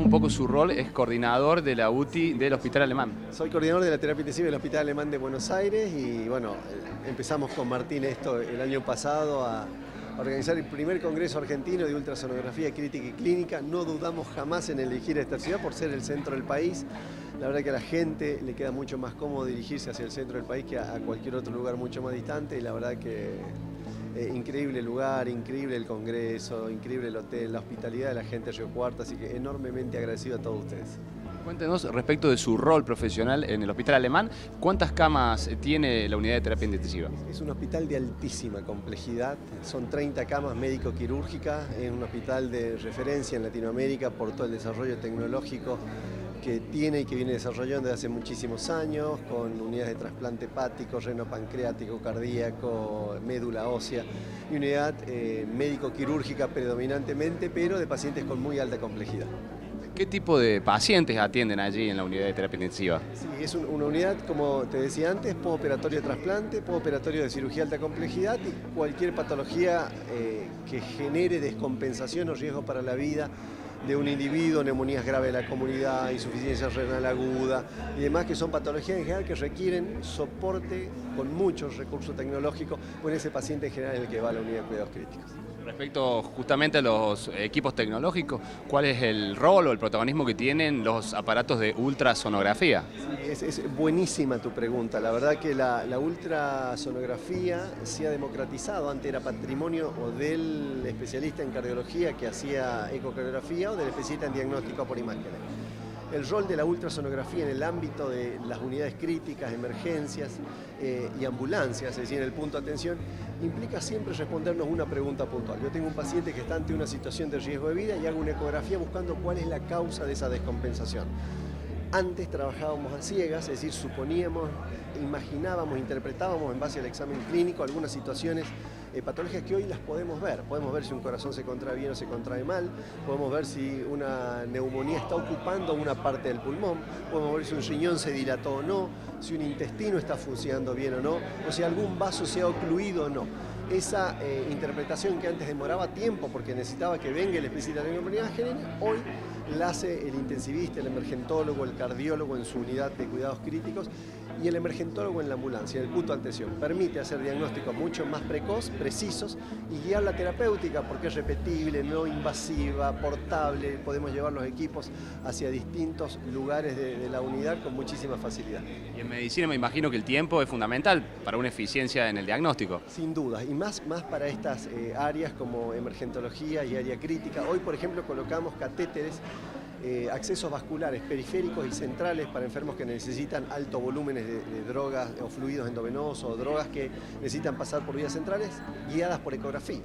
un poco su rol, es coordinador de la UTI del Hospital Alemán. Soy coordinador de la terapia intensiva del Hospital Alemán de Buenos Aires y bueno, empezamos con Martín esto el año pasado a organizar el primer congreso argentino de ultrasonografía crítica y clínica. No dudamos jamás en elegir esta ciudad por ser el centro del país. La verdad que a la gente le queda mucho más cómodo dirigirse hacia el centro del país que a cualquier otro lugar mucho más distante y la verdad que increíble lugar, increíble el congreso, increíble el hotel, la hospitalidad de la gente de Río Cuarto, así que enormemente agradecido a todos ustedes. Cuéntenos respecto de su rol profesional en el Hospital Alemán, ¿cuántas camas tiene la unidad de terapia intensiva? Es un hospital de altísima complejidad, son 30 camas médico-quirúrgicas, es un hospital de referencia en Latinoamérica por todo el desarrollo tecnológico que tiene y que viene desarrollando desde hace muchísimos años, con unidades de trasplante hepático, reno pancreático, cardíaco, médula ósea, y unidad médico-quirúrgica predominantemente, pero de pacientes con muy alta complejidad. ¿Qué tipo de pacientes atienden allí en la unidad de terapia intensiva? Sí, es una unidad, como te decía antes, postoperatorio de trasplante, postoperatorio de cirugía alta complejidad y cualquier patología que genere descompensación o riesgo para la vida de un individuo, neumonías graves de la comunidad, insuficiencia renal aguda y demás, que son patologías en general que requieren soporte con muchos recursos tecnológicos, con ese paciente en general en el que va a la unidad de cuidados críticos. Respecto justamente a los equipos tecnológicos, ¿cuál es el rol o el protagonismo que tienen los aparatos de ultrasonografía? Sí, es buenísima tu pregunta. La verdad que la ultrasonografía se ha democratizado. Antes era patrimonio o del especialista en cardiología que hacía ecocardiografía o del especialista en diagnóstico por imágenes. El rol de la ultrasonografía en el ámbito de las unidades críticas, emergencias y ambulancias, es decir, en el punto de atención, implica siempre respondernos una pregunta puntual. Yo tengo un paciente que está ante una situación de riesgo de vida y hago una ecografía buscando cuál es la causa de esa descompensación. Antes trabajábamos a ciegas, es decir, suponíamos, imaginábamos, interpretábamos en base al examen clínico algunas situaciones patológicas que hoy las podemos ver. Podemos ver si un corazón se contrae bien o se contrae mal, podemos ver si una neumonía está ocupando una parte del pulmón, podemos ver si un riñón se dilató o no, si un intestino está funcionando bien o no, o si algún vaso se ha ocluido o no. Esa interpretación que antes demoraba tiempo porque necesitaba que venga el especialista de neumonía general, hoy la hace el intensivista, el emergentólogo, el cardiólogo en su unidad de cuidados críticos y el emergentólogo en la ambulancia, en el punto de atención. Permite hacer diagnósticos mucho más precoz, precisos y guiar la terapéutica porque es repetible, no invasiva, portable, podemos llevar los equipos hacia distintos lugares de la unidad con muchísima facilidad. Y en medicina me imagino que el tiempo es fundamental para una eficiencia en el diagnóstico. Sin duda, y más para estas áreas como emergentología y área crítica. Hoy, por ejemplo, colocamos catéteres, accesos vasculares periféricos y centrales para enfermos que necesitan altos volúmenes de drogas o fluidos endovenosos o drogas que necesitan pasar por vías centrales guiadas por ecografía.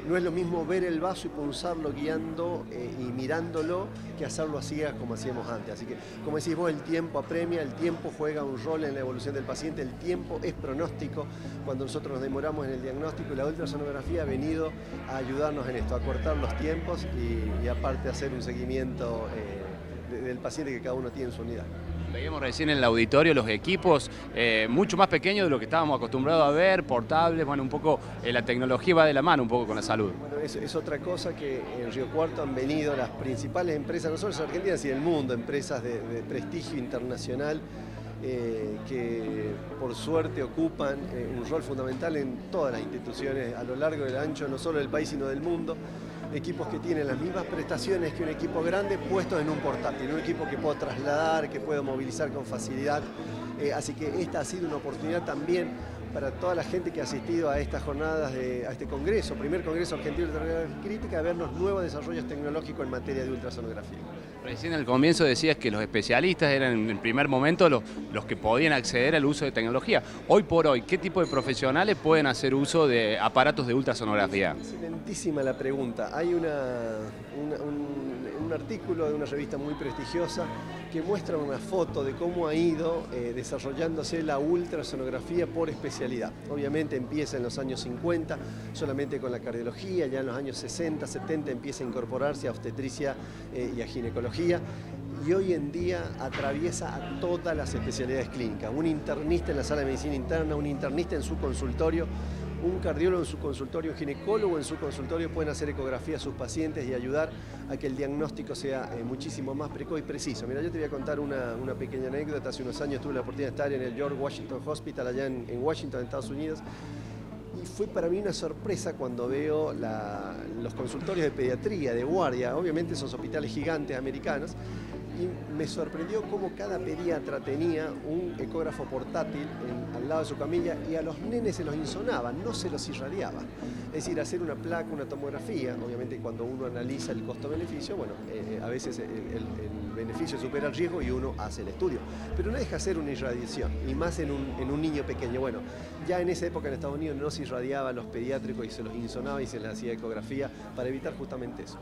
No es lo mismo ver el vaso y punzarlo guiando y mirándolo que hacerlo a ciegas como hacíamos antes. Así que, como decís vos, el tiempo apremia, el tiempo juega un rol en la evolución del paciente, el tiempo es pronóstico cuando nosotros nos demoramos en el diagnóstico y la ultrasonografía ha venido a ayudarnos en esto, a cortar los tiempos y aparte hacer un seguimiento del paciente que cada uno tiene en su unidad. Veíamos recién en el auditorio los equipos mucho más pequeños de lo que estábamos acostumbrados a ver, portables, bueno, un poco la tecnología va de la mano un poco con la salud. Bueno, es otra cosa que en Río Cuarto han venido las principales empresas, no solo en Argentina, sino en el mundo, empresas de prestigio internacional que por suerte ocupan un rol fundamental en todas las instituciones a lo largo y a lo ancho, no solo del país sino del mundo. Equipos que tienen las mismas prestaciones que un equipo grande puestos en un portátil, un equipo que puedo trasladar, que puedo movilizar con facilidad. Así que esta ha sido una oportunidad también para toda la gente que ha asistido a estas jornadas, a este congreso, primer congreso argentino de terapia crítica, de ver los nuevos desarrollos tecnológicos en materia de ultrasonografía. Recién al comienzo decías que los especialistas eran en el primer momento los que podían acceder al uso de tecnología. Hoy por hoy, ¿qué tipo de profesionales pueden hacer uso de aparatos de ultrasonografía? Excelentísima la pregunta. Hay un artículo de una revista muy prestigiosa que muestra una foto de cómo ha ido desarrollándose la ultrasonografía por especialidad. Obviamente empieza en los años 50 solamente con la cardiología, ya en los años 60, 70 empieza a incorporarse a obstetricia y a ginecología. Y hoy en día atraviesa a todas las especialidades clínicas. Un internista en la sala de medicina interna, un internista en su consultorio, un cardiólogo en su consultorio, un ginecólogo en su consultorio pueden hacer ecografía a sus pacientes y ayudar a que el diagnóstico sea muchísimo más precoz y preciso. Mira, yo te voy a contar una pequeña anécdota. Hace unos años tuve la oportunidad de estar en el George Washington Hospital allá en Washington, en Estados Unidos. Y fue para mí una sorpresa cuando veo los consultorios de pediatría, de guardia, obviamente esos hospitales gigantes americanos, y me sorprendió cómo cada pediatra tenía un ecógrafo portátil al lado de su camilla y a los nenes se los insonaba, no se los irradiaba. Es decir, hacer una placa, una tomografía, obviamente cuando uno analiza el costo-beneficio, bueno, a veces el beneficio supera el riesgo y uno hace el estudio. Pero no deja hacer una irradiación, y más en un niño pequeño. Bueno, ya en esa época en Estados Unidos no se irradiaba a los pediátricos y se los insonaba y se les hacía ecografía para evitar justamente eso.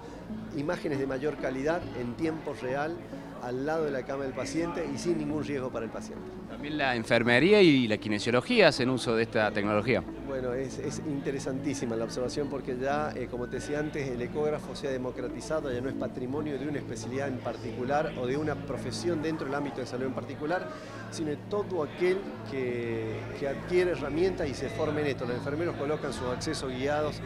Imágenes de mayor calidad en tiempo real, al lado de la cama del paciente y sin ningún riesgo para el paciente. También la enfermería y la kinesiología hacen uso de esta tecnología. Bueno, es interesantísima la observación porque ya, como te decía antes, el ecógrafo se ha democratizado, ya no es patrimonio de una especialidad en particular o de una profesión dentro del ámbito de salud en particular, sino de todo aquel que adquiere herramientas y se forma en esto. Los enfermeros colocan sus accesos guiados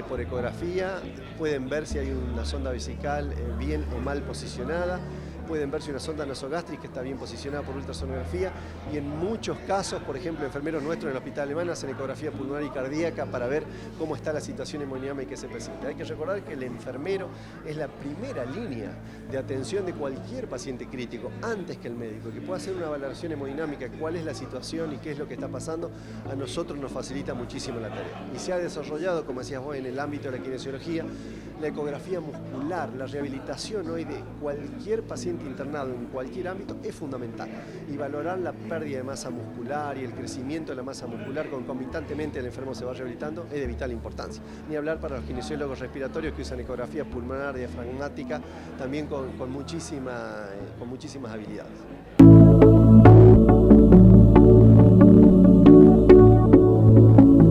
por ecografía, pueden ver si hay una sonda vesical bien o mal posicionada, pueden ver si una sonda nasogástrica está bien posicionada por ultrasonografía, y en muchos casos, por ejemplo, enfermeros nuestros en el hospital alemán hacen ecografía pulmonar y cardíaca para ver cómo está la situación hemodinámica que se presenta. Hay que recordar que el enfermero es la primera línea de atención de cualquier paciente crítico, antes que el médico, que pueda hacer una valoración hemodinámica, cuál es la situación y qué es lo que está pasando, a nosotros nos facilita muchísimo la tarea. Y se ha desarrollado, como decías vos, en el ámbito de la kinesiología, la ecografía muscular, la rehabilitación hoy de cualquier paciente internado en cualquier ámbito es fundamental, y valorar la pérdida de masa muscular y el crecimiento de la masa muscular concomitantemente el enfermo se va rehabilitando es de vital importancia. Ni hablar para los kinesiólogos respiratorios que usan ecografía pulmonar, diafragmática, también con muchísimas habilidades.